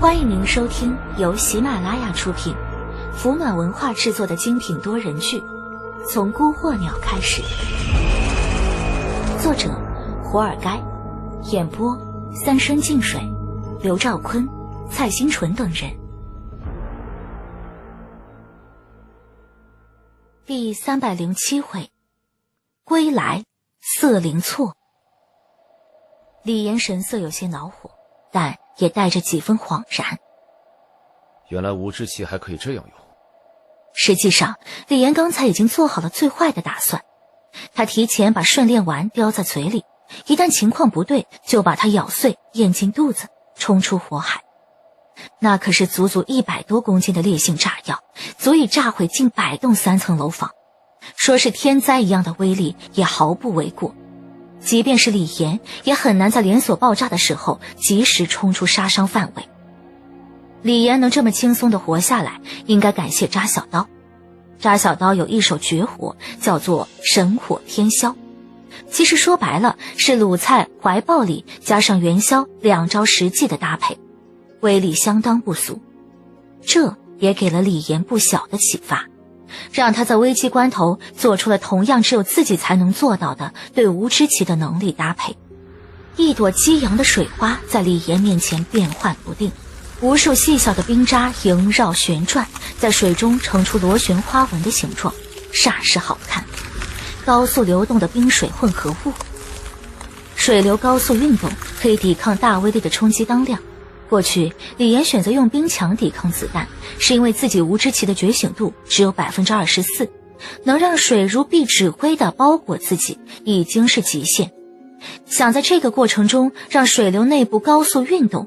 欢迎您收听由喜马拉雅出品，福暖文化制作的精品多人剧《从孤惑鸟开始》，作者活尔该，演播三生净水、刘兆坤、蔡新纯等人。第307回，归来色灵错。李岩神色有些恼火，但也带着几分恍然。原来无之气还可以这样用。实际上，李岩刚才已经做好了最坏的打算。他提前把顺炼丸叼在嘴里，一旦情况不对，就把它咬碎咽进肚子，冲出火海。那可是足足100多公斤的烈性炸药，足以炸毁近100栋3层楼房。说是天灾一样的威力，也毫不为过。即便是李岩，也很难在连锁爆炸的时候及时冲出杀伤范围。李岩能这么轻松地活下来，应该感谢扎小刀。扎小刀有一手绝活，叫做神火天霄。其实说白了，是鲁菜怀抱里加上元宵2招实际的搭配，威力相当不俗。这也给了李岩不小的启发，让他在危机关头做出了同样只有自己才能做到的对无之旗的能力搭配。一朵激扬的水花在李岩面前变幻不定，无数细小的冰渣萦绕旋转，在水中呈出螺旋花纹的形状，煞是好看。高速流动的冰水混合物，水流高速运动，可以抵抗大威力的冲击当量。过去李岩选择用冰墙抵抗子弹，是因为自己无之旗的觉醒度只有 24%， 能让水如臂指挥地包裹自己已经是极限。想在这个过程中让水流内部高速运动，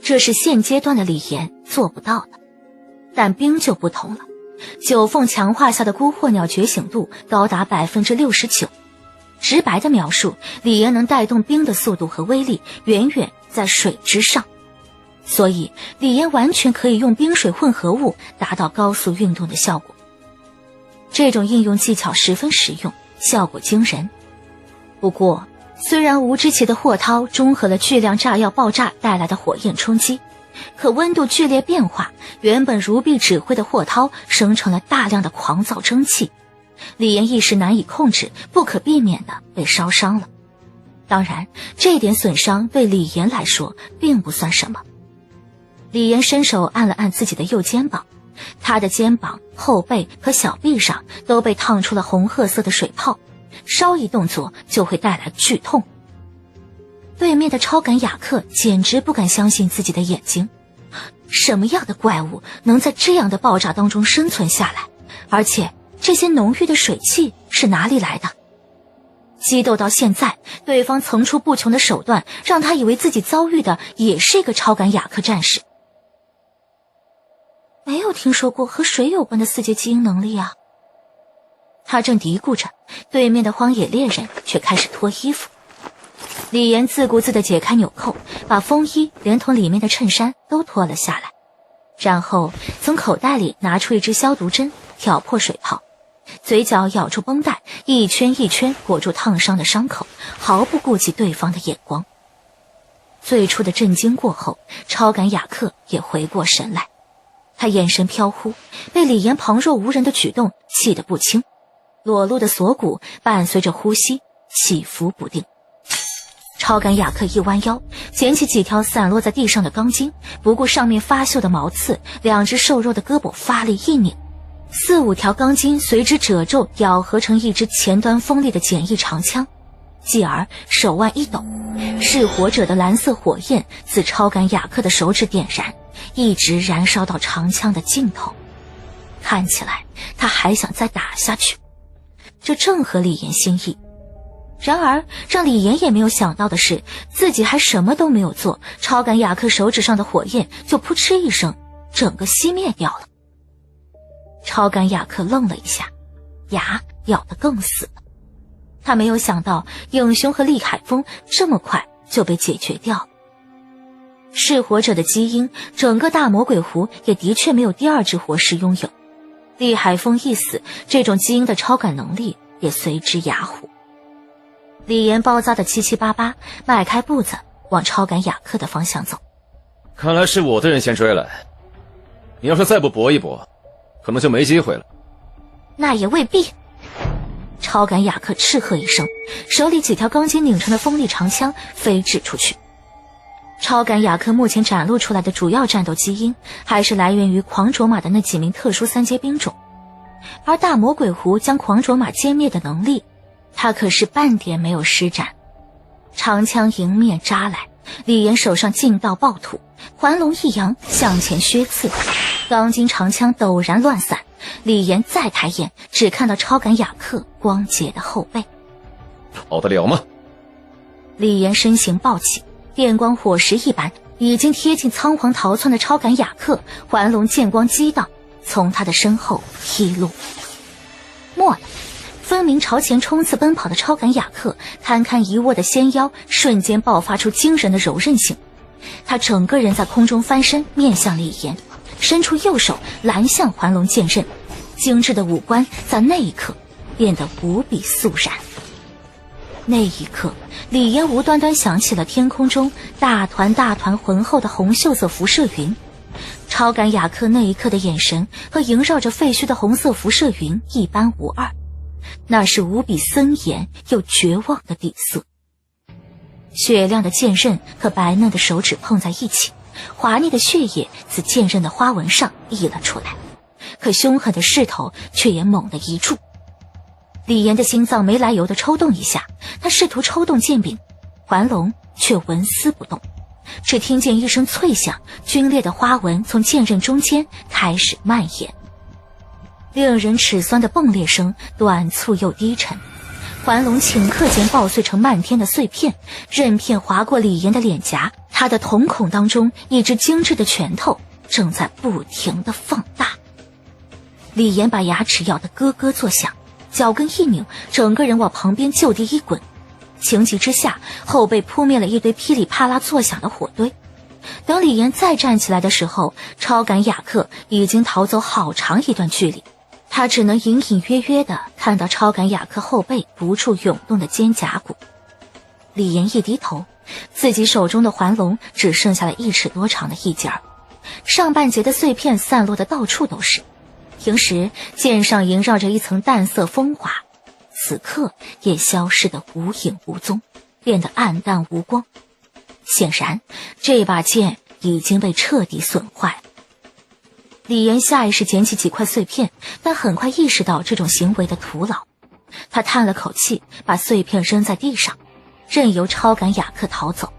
这是现阶段的李岩做不到的。但冰就不同了，九凤强化下的孤惑鸟觉醒度高达 69%。 直白的描述，李岩能带动冰的速度和威力远远在水之上。所以李岩完全可以用冰水混合物达到高速运动的效果。这种应用技巧十分实用，效果惊人。不过虽然无之旗的霍涛中和了巨量炸药爆炸带来的火焰冲击，可温度剧烈变化，原本如臂指挥的霍涛生成了大量的狂躁蒸汽，李岩一时难以控制，不可避免地被烧伤了。当然，这点损伤对李岩来说并不算什么。李岩伸手按了按自己的右肩膀，他的肩膀、后背和小臂上都被烫出了红褐色的水泡，稍一动作就会带来剧痛。对面的超感雅克简直不敢相信自己的眼睛，什么样的怪物能在这样的爆炸当中生存下来？而且这些浓郁的水汽是哪里来的？激斗到现在，对方层出不穷的手段让他以为自己遭遇的也是一个超感雅克战士。没有听说过和水有关的4阶基因能力啊。他正嘀咕着，对面的荒野猎人却开始脱衣服。李岩自顾自地解开纽扣，把风衣连同里面的衬衫都脱了下来，然后从口袋里拿出一支消毒针，挑破水泡，嘴角咬住绷带，一圈一圈裹住烫伤的伤口，毫不顾及对方的眼光。最初的震惊过后，超感雅克也回过神来，他眼神飘忽，被李岩旁若无人的举动气得不轻，裸露的锁骨伴随着呼吸起伏不定。超感雅克一弯腰，捡起几条散落在地上的钢筋，不顾上面发锈的毛刺，2只瘦弱的胳膊发力一拧，4、5条钢筋随之褶皱咬合成一支前端锋利的简易长枪。继而手腕一抖，噬火者的蓝色火焰自超感雅克的手指点燃，一直燃烧到长枪的尽头。看起来他还想再打下去，这正合李岩心意。然而让李岩也没有想到的是，自己还什么都没有做，超感雅克手指上的火焰就扑哧一声整个熄灭掉了。超感雅克愣了一下，牙咬得更死了。他没有想到影雄和厉海峰这么快就被解决掉了。噬火者的基因，整个大魔鬼湖也的确没有第2只活尸拥有。厉海峰一死，这种基因的超感能力也随之哑虎。李岩包扎的七七八八，迈开步子往超感雅克的方向走。看来是我的人先追来，你要是再不搏一搏，可能就没机会了。那也未必。超感雅克斥喝一声，手里几条钢筋拧成的锋利长枪飞掷出去。超感雅克目前展露出来的主要战斗基因，还是来源于狂卓玛的那几名特殊三阶兵种，而大魔鬼狐将狂卓玛歼灭的能力，他可是半点没有施展。长枪迎面扎来，李岩手上劲道暴吐，环龙一扬向前削刺，钢筋长枪陡然乱散。李岩再抬眼，只看到超感雅克光洁的后背。跑得了吗？李岩身形暴起，电光火石一般，已经贴近仓皇逃窜的超感雅克，环龙剑光激荡，从他的身后劈落。蓦地，分明朝前冲刺奔跑的超感雅克，堪堪一握的纤腰瞬间爆发出惊人的柔韧性，他整个人在空中翻身，面向李岩，伸出右手拦向环龙剑刃，精致的五官在那一刻变得无比肃然。那一刻，李岩无端端想起了天空中大团大团浑厚的红锈色辐射云。超感雅克那一刻的眼神和萦绕着废墟的红色辐射云一般无二，那是无比森严又绝望的底色。雪亮的剑刃和白嫩的手指碰在一起，滑腻的血液自剑刃的花纹上溢了出来，可凶狠的势头却也猛地一住。李岩的心脏没来由地抽动一下，他试图抽动剑柄，环龙却纹丝不动。只听见一声脆响，皲裂的花纹从剑刃中间开始蔓延，令人齿酸的迸裂声短促又低沉。环龙顷刻间爆碎成漫天的碎片，刃片划过李岩的脸颊，他的瞳孔当中一只精致的拳头正在不停地放大。李岩把牙齿咬得咯咯作响，脚跟一拧，整个人往旁边就地一滚，情急之下后背扑灭了一堆噼里啪啦作响的火堆。等李岩再站起来的时候，超感雅克已经逃走好长一段距离，他只能隐隐约约地看到超感雅克后背不处涌动的肩胛骨。李岩一低头，自己手中的环龙只剩下了1尺多长的一截儿，上半截的碎片散落的到处都是，平时剑上萦绕着一层淡色风华，此刻也消失得无影无踪，变得暗淡无光。显然这把剑已经被彻底损坏了。李岩下意识捡起几块碎片，但很快意识到这种行为的徒劳。他叹了口气，把碎片扔在地上，任由超感雅克逃走。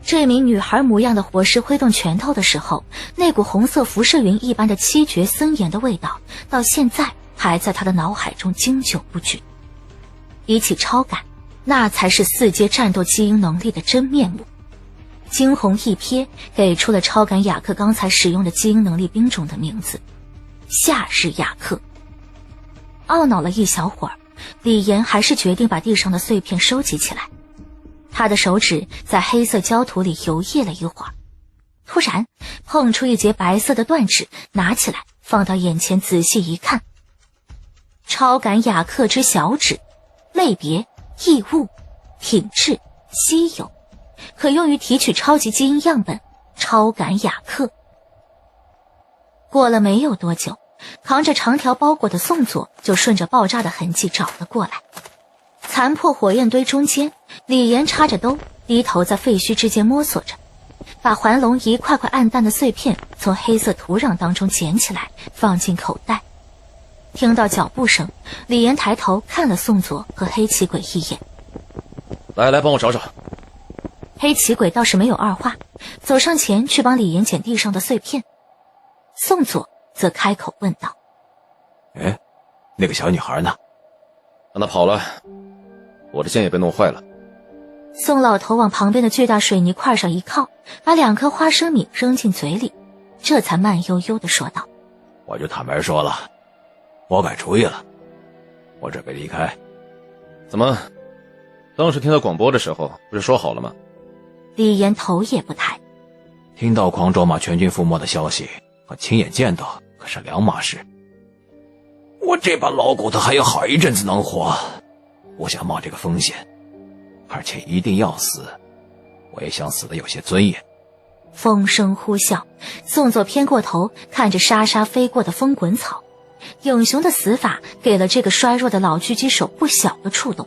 这名女孩模样的火狮挥动拳头的时候，那股红色辐射云一般的凄绝森严的味道，到现在还在他的脑海中经久不绝。比起超感，那才是4阶战斗基因能力的真面目。惊鸿一瞥，给出了超感雅克刚才使用的基因能力兵种的名字：夏日雅克。懊恼了一小会儿，李岩还是决定把地上的碎片收集起来。他的手指在黑色焦土里游曳了一会儿，突然碰出一截白色的断指，拿起来放到眼前仔细一看。超感雅克之小指，类别异物，品质稀有，可用于提取超级基因样本，超感雅克。过了没有多久，扛着长条包裹的宋佐就顺着爆炸的痕迹找了过来。残破火焰堆中间，李岩插着兜，低头在废墟之间摸索着，把环龙一块块暗淡的碎片从黑色土壤当中捡起来，放进口袋。听到脚步声，李岩抬头看了宋佐和黑旗鬼一眼。来，帮我找找。黑旗鬼倒是没有二话，走上前去帮李岩捡地上的碎片。宋佐则开口问道：哎，那个小女孩呢？让她跑了，我的剑也被弄坏了。宋老头往旁边的巨大水泥块上一靠，把2颗花生米扔进嘴里，这才慢悠悠地说道：我就坦白说了，我改主意了，我准备离开。怎么，当时听到广播的时候不是说好了吗？李岩头也不抬。听到狂卓玛全军覆没的消息和亲眼见到可是两码事。我这把老骨头还有好一阵子能活，不想冒这个风险，而且一定要死，我也想死得有些尊严。风声呼啸，宋作偏过头看着沙沙飞过的风滚草，影熊的死法给了这个衰弱的老狙击手不小的触动。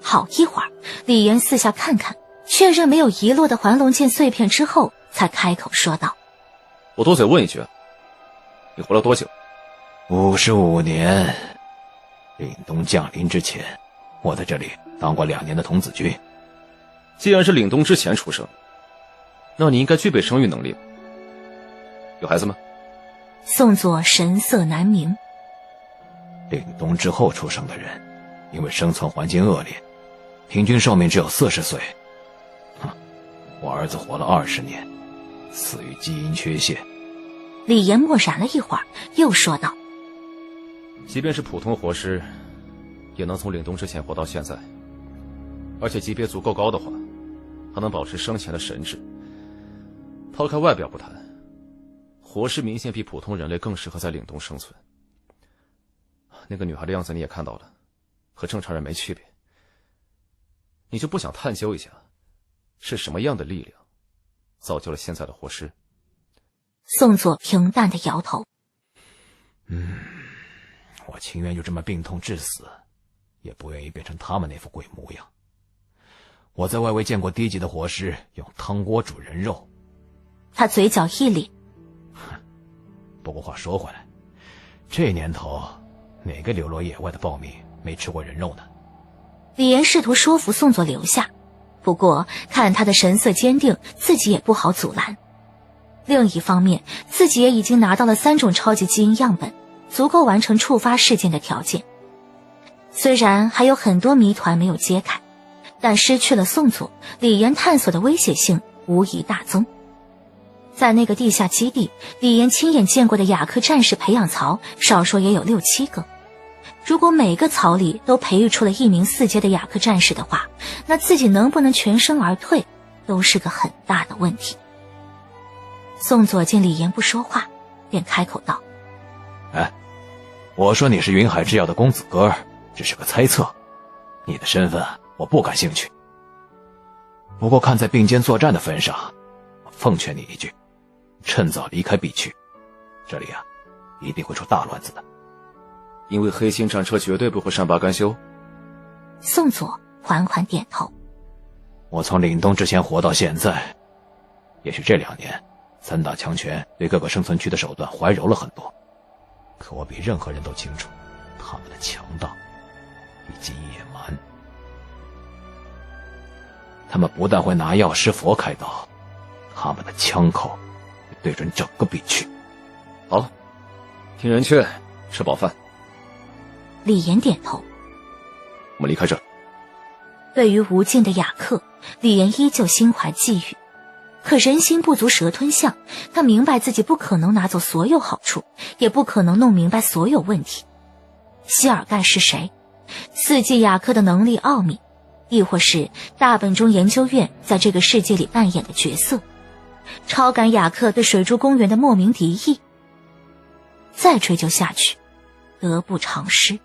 好一会儿，李岩四下看看，确认没有遗落的环龙剑碎片之后，才开口说道：我多嘴问一句，你活了多久？55年。凛冬降临之前，我在这里当过2年的童子军。既然是凛冬之前出生，那你应该具备生育能力吧？有孩子吗？宋作神色难明。凛冬之后出生的人，因为生存环境恶劣，平均寿命只有40岁。我儿子活了20年，死于基因缺陷。李岩默然了一会儿，又说道：即便是普通活尸，也能从凛冬之前活到现在，而且级别足够高的话，还能保持生前的神智。抛开外表不谈，活尸明显比普通人类更适合在凛冬生存。那个女孩的样子你也看到了，和正常人没区别。你就不想探究一下，是什么样的力量造就了现在的活尸？宋作平淡的摇头。我情愿就这么病痛致死，也不愿意变成他们那副鬼模样。我在外围见过低级的活尸用汤锅煮人肉。他嘴角一咧。不过话说回来，这年头哪个流落野外的暴民没吃过人肉呢？李岩试图说服宋作留下，不过看他的神色坚定，自己也不好阻拦。另一方面，自己也已经拿到了3种超级基因样本，足够完成触发事件的条件。虽然还有很多谜团没有揭开，但失去了宋作，李岩探索的危险性无疑大增。在那个地下基地，李岩亲眼见过的雅克战士培养槽少说也有6、7个。如果每个槽里都培育出了1名4阶的雅克战士的话，那自己能不能全身而退都是个很大的问题。宋作见李岩不说话，便开口道：我说你是云海制药的公子哥，只是个猜测，你的身份我不感兴趣。不过看在并肩作战的份上，我奉劝你一句，趁早离开 B 区，这里一定会出大乱子的。因为黑心战车绝对不会善罢甘休。宋作缓缓点头。我从凛冬之前活到现在，也许这2年3大强权对各个生存区的手段怀柔了很多，可我比任何人都清楚他们的强大以及野蛮。他们不但会拿药师佛开刀，他们的枪口会对准整个 B 区。好，听人劝，吃饱饭。李岩点头。我们离开这。对于无尽的雅克，李岩依旧心怀觊觎。可人心不足蛇吞象，他明白自己不可能拿走所有好处，也不可能弄明白所有问题。希尔盖是谁？4季雅克的能力奥秘，亦或是大本钟研究院在这个世界里扮演的角色？超感雅克对水珠公园的莫名敌意？再追究下去，得不偿失。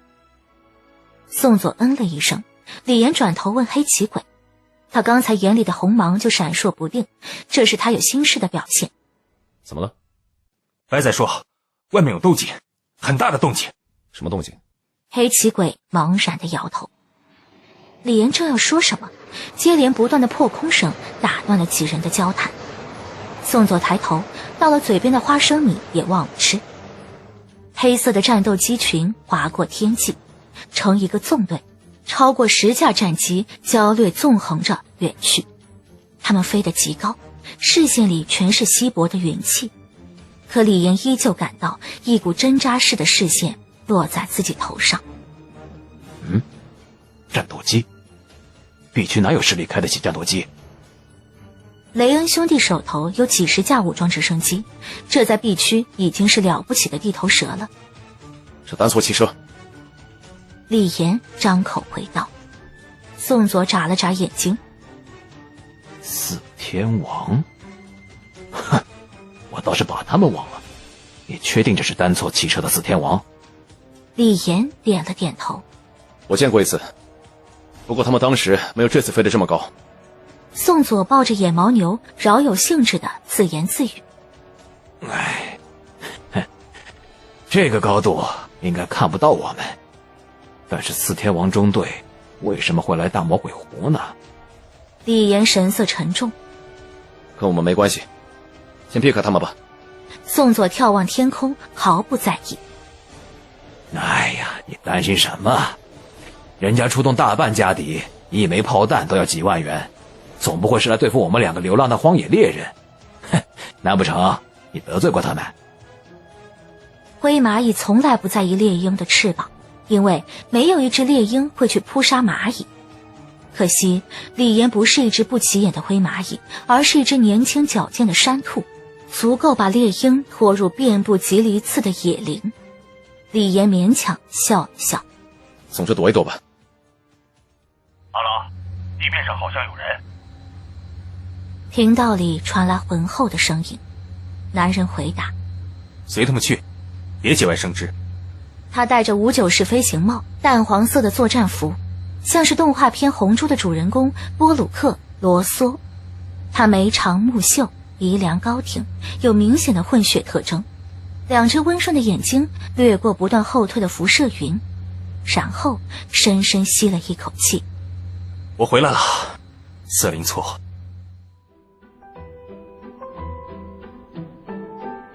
宋作嗯了一声，李岩转头问黑旗鬼，他刚才眼里的红芒就闪烁不定，这是他有心事的表现。怎么了？白仔说外面有动静，很大的动静。什么动静？黑旗鬼茫然地摇头。李岩正要说什么，接连不断的破空声打断了几人的交谈。宋作抬头，到了嘴边的花生米也忘了吃。黑色的战斗机群划过天际，成一个纵队，超过10架战机焦掠纵横着远去。他们飞得极高，视线里全是稀薄的云气。可李岩依旧感到一股针扎似的视线落在自己头上。战斗机？B区哪有实力开得起战斗机？雷恩兄弟手头有几10架武装直升机，这在 B 区已经是了不起的地头蛇了。是单索汽车。李岩张口回道。宋佐眨了眨眼睛。4天王？哼，我倒是把他们忘了。你确定这是单错汽车的4天王？李岩点了点头。我见过一次，不过他们当时没有这次飞得这么高。宋佐抱着野牦牛，饶有兴致地自言自语：“哎，这个高度应该看不到我们，但是四天王中队为什么会来大魔鬼湖呢？”李岩神色沉重：“跟我们没关系，先避开他们吧。”宋佐眺望天空，毫不在意：“哎呀，你担心什么？人家出动大半家底，一枚炮弹都要几万元，总不会是来对付我们2个流浪的荒野猎人。哼，难不成你得罪过他们？”灰蚂蚁从来不在意猎鹰的翅膀，因为没有一只猎鹰会去扑杀蚂蚁。可惜李岩不是一只不起眼的灰蚂蚁，而是一只年轻矫健的山兔，足够把猎鹰拖入遍布棘藜刺的野林。李岩勉强笑了笑：“总之躲一躲吧。”阿郎，地面上好像有人。频道里传来浑厚的声音，男人回答：“随他们去，别节外生枝。”他戴着5-9式飞行帽，淡黄色的作战服，像是动画片《红猪》的主人公波鲁克·罗梭。他眉长目秀，鼻梁高挺，有明显的混血特征，2只温顺的眼睛掠过不断后退的辐射云，然后深深吸了一口气：“我回来了，瑟林措。”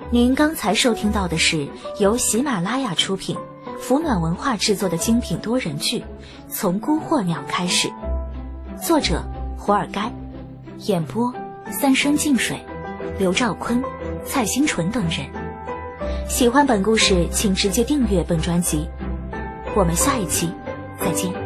您刚才收听到的是由喜马拉雅出品、福暖文化制作的精品多人剧《从孤惑鸟开始》，作者胡尔该，演播三生净水、刘兆坤、蔡新纯等人。喜欢本故事，请直接订阅本专辑。我们下一期再见。